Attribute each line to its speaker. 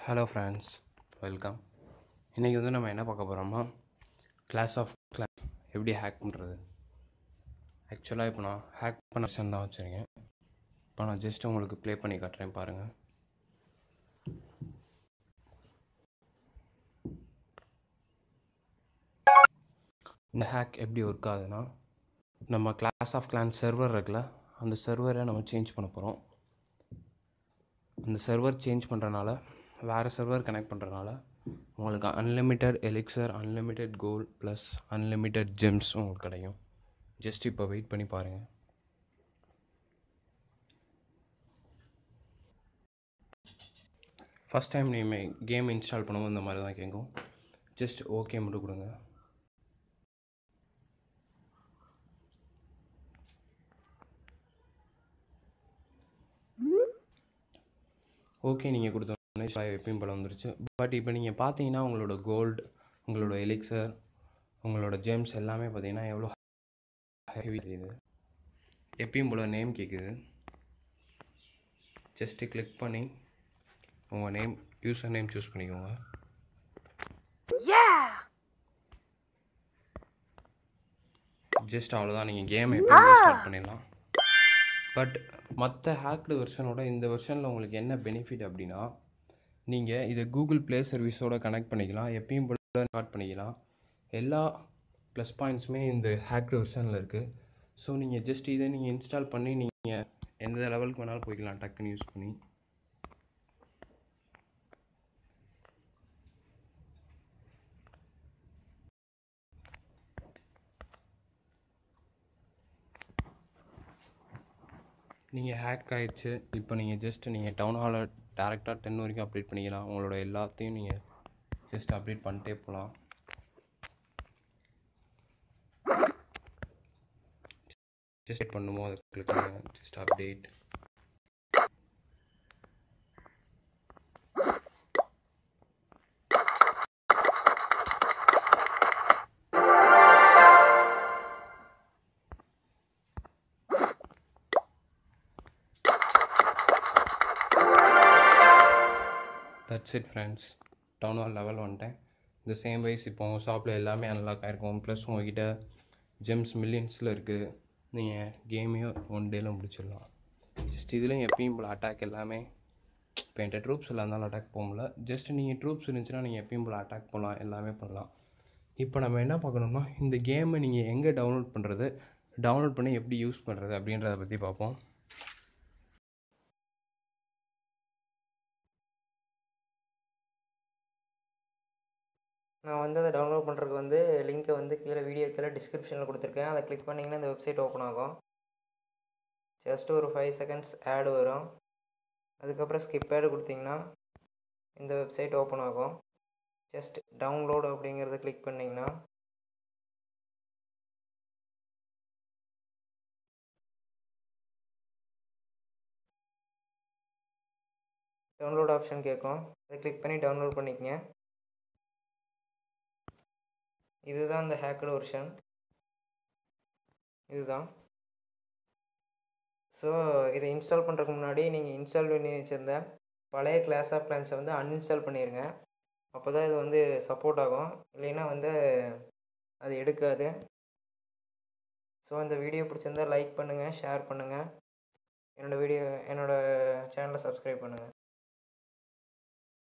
Speaker 1: Hello friends, welcome. இன்றைக்கி நம்ம என்ன பார்க்க போகிறோம்னா, கிளாஸ் ஆஃப் கிளாஸ் எப்படி ஹேக் பண்ணுறது. ஆக்சுவலாக இப்போ நான் ஹேக் பண்ண வெர்ஷன் தான் வச்சுருக்கேன். இப்போ நான் ஜஸ்ட் உங்களுக்கு ப்ளே பண்ணி காட்டுறேன், பாருங்கள். இந்த ஹேக் எப்படி ஒர்க் ஆகுதுன்னா, நம்ம கிளாஸ் ஆஃப் கிளான்ஸ் சர்வர் இருக்குல்ல, அந்த சர்வரை நம்ம சேஞ்ச் பண்ண போகிறோம். அந்த சர்வர் சேஞ்ச் பண்ணுறனால, வேறு சர்வர் கனெக்ட் பண்ணுறனால உங்களுக்கு unlimited elixir, unlimited gold plus unlimited gems உங்களுக்கு கிடைக்கும். ஜஸ்ட் இப்போ வெயிட் பண்ணி பாருங்கள். ஃபஸ்ட் டைம் நீங்கள் கேம் இன்ஸ்டால் பண்ணும்போது இந்த மாதிரி தான் கேட்கும். ஜஸ்ட் ஓகே மட்டும் கொடுங்க. ஓகே நீங்கள் கொடுத்தோன்னே எப்பயும் போல் வந்துருச்சு. பட் இப்போ நீங்கள் பார்த்தீங்கன்னா உங்களோட கோல்டு, உங்களோட எலிக்சர், உங்களோட ஜெம்ஸ் எல்லாமே பார்த்தீங்கன்னா எவ்வளோ ஹெவி தெரியுது. எப்பயும் போல் நேம் கேட்குது. ஜஸ்ட்டு கிளிக் பண்ணி உங்கள் நேம், யூசர் நேம் சூஸ் பண்ணிக்கோங்க. ஜஸ்ட் அவ்வளோதான், நீங்கள் கேம் எப்பயும் ஸ்டார்ட் பண்ணிடலாம். பட் மற்ற ஹேக்டு வெர்ஷனோட இந்த வெர்ஷனில் உங்களுக்கு என்ன பெனிஃபிட் அப்படின்னா, நீங்கள் இதை கூகுள் ப்ளே சர்வீஸோடு கனெக்ட் பண்ணிக்கலாம், எப்பயும் போல ஸ்டார்ட் பண்ணிக்கலாம். எல்லா ப்ளஸ் பாயிண்ட்ஸுமே இந்த ஹேக்டு வெர்ஷனில் இருக்குது. ஸோ நீங்கள் ஜஸ்ட் இதை நீங்கள் இன்ஸ்டால் பண்ணி நீங்கள் எந்த லெவலுக்கு வேணாலும் போய்க்கலாம் டக்குன்னு யூஸ் பண்ணி. நீங்கள் ஹேக் ஆகிடுச்சு. இப்போ நீங்கள் ஜஸ்ட் நீங்கள் டவுன் ஹாலில் டேரெக்டாக 10 வரைக்கும் அப்டேட் பண்ணிக்கலாம். உங்களோட எல்லாத்தையும் நீங்கள் ஜஸ்ட் அப்டேட் பண்ணிட்டே போகலாம். ஜஸ்ட் பண்ணும்போது அதை கிளிக் பண்ணுங்கள், just update. That's it friends, town hall level வந்துட்டேன். இந்த சேம் வைஸ் இப்போ உங்கள் ஷாப்பில் எல்லாமே அன்லாக் ஆகிருக்கும். ப்ளஸ் உங்கள்கிட்ட ஜெம்ஸ் மில்லியன்ஸில் இருக்குது. நீங்கள் கேமையும் 1 டேயில் முடிச்சிடலாம். ஜஸ்ட் இதுலேயும் எப்பயும் போல் அட்டாக் எல்லாமே, இப்போ என்கிட்ட ட்ரூப்ஸ் எல்லாம் இருந்தாலும் அட்டாக் போக முடியல. ஜஸ்ட் நீங்கள் ட்ரூப்ஸ் இருந்துச்சுன்னா நீங்கள் எப்பயும் போல் அட்டாக் பண்ணலாம், எல்லாமே பண்ணலாம். இப்போ நம்ம என்ன பார்க்கணும்னா, இந்த கேமை நீங்கள் எங்கே டவுன்லோட் பண்ணுறது, டவுன்லோட் பண்ணி எப்படி யூஸ் பண்ணுறது அப்படின்றத பற்றி பார்ப்போம்.
Speaker 2: நான் அதை டவுன்லோட் பண்ணுறதுக்கு லிங்க்கை கீழே வீடியோ கீழே டிஸ்கிரிப்ஷனில் கொடுத்துருக்கேன். அதை கிளிக் பண்ணிங்கன்னா இந்த வெப்சைட் ஓப்பன் ஆகும். ஜஸ்ட் ஒரு 5 செகண்ட்ஸ் ஆடு வரும். அதுக்கப்புறம் ஸ்கிப் ஆடு கொடுத்தீங்கன்னா இந்த வெப்சைட் ஓப்பன் ஆகும். ஜஸ்ட் டவுன்லோடு அப்படிங்கிறத கிளிக் பண்ணிங்கன்னா டவுன்லோட் ஆப்ஷன் கேட்கும். அதை கிளிக் பண்ணி டவுன்லோட் பண்ணிக்கங்க. இதுதான் இந்த ஹேக்கடு வெர்ஷன், இதுதான். ஸோ இதை இன்ஸ்டால் பண்ணுறதுக்கு முன்னாடி நீங்கள் இன்ஸ்டால் பண்ணி வச்சுருந்த பழைய கிளாஸ் ஆஃப் கிளான்ஸை அன்இன்ஸ்டால் பண்ணிடுங்க. அப்போ தான் இது சப்போர்ட் ஆகும், இல்லைன்னா அது எடுக்காது. ஸோ இந்த வீடியோ பிடிச்சிருந்தால் லைக் பண்ணுங்கள், ஷேர் பண்ணுங்கள். என்னோடய சேனலை சப்ஸ்கிரைப் பண்ணுங்கள்.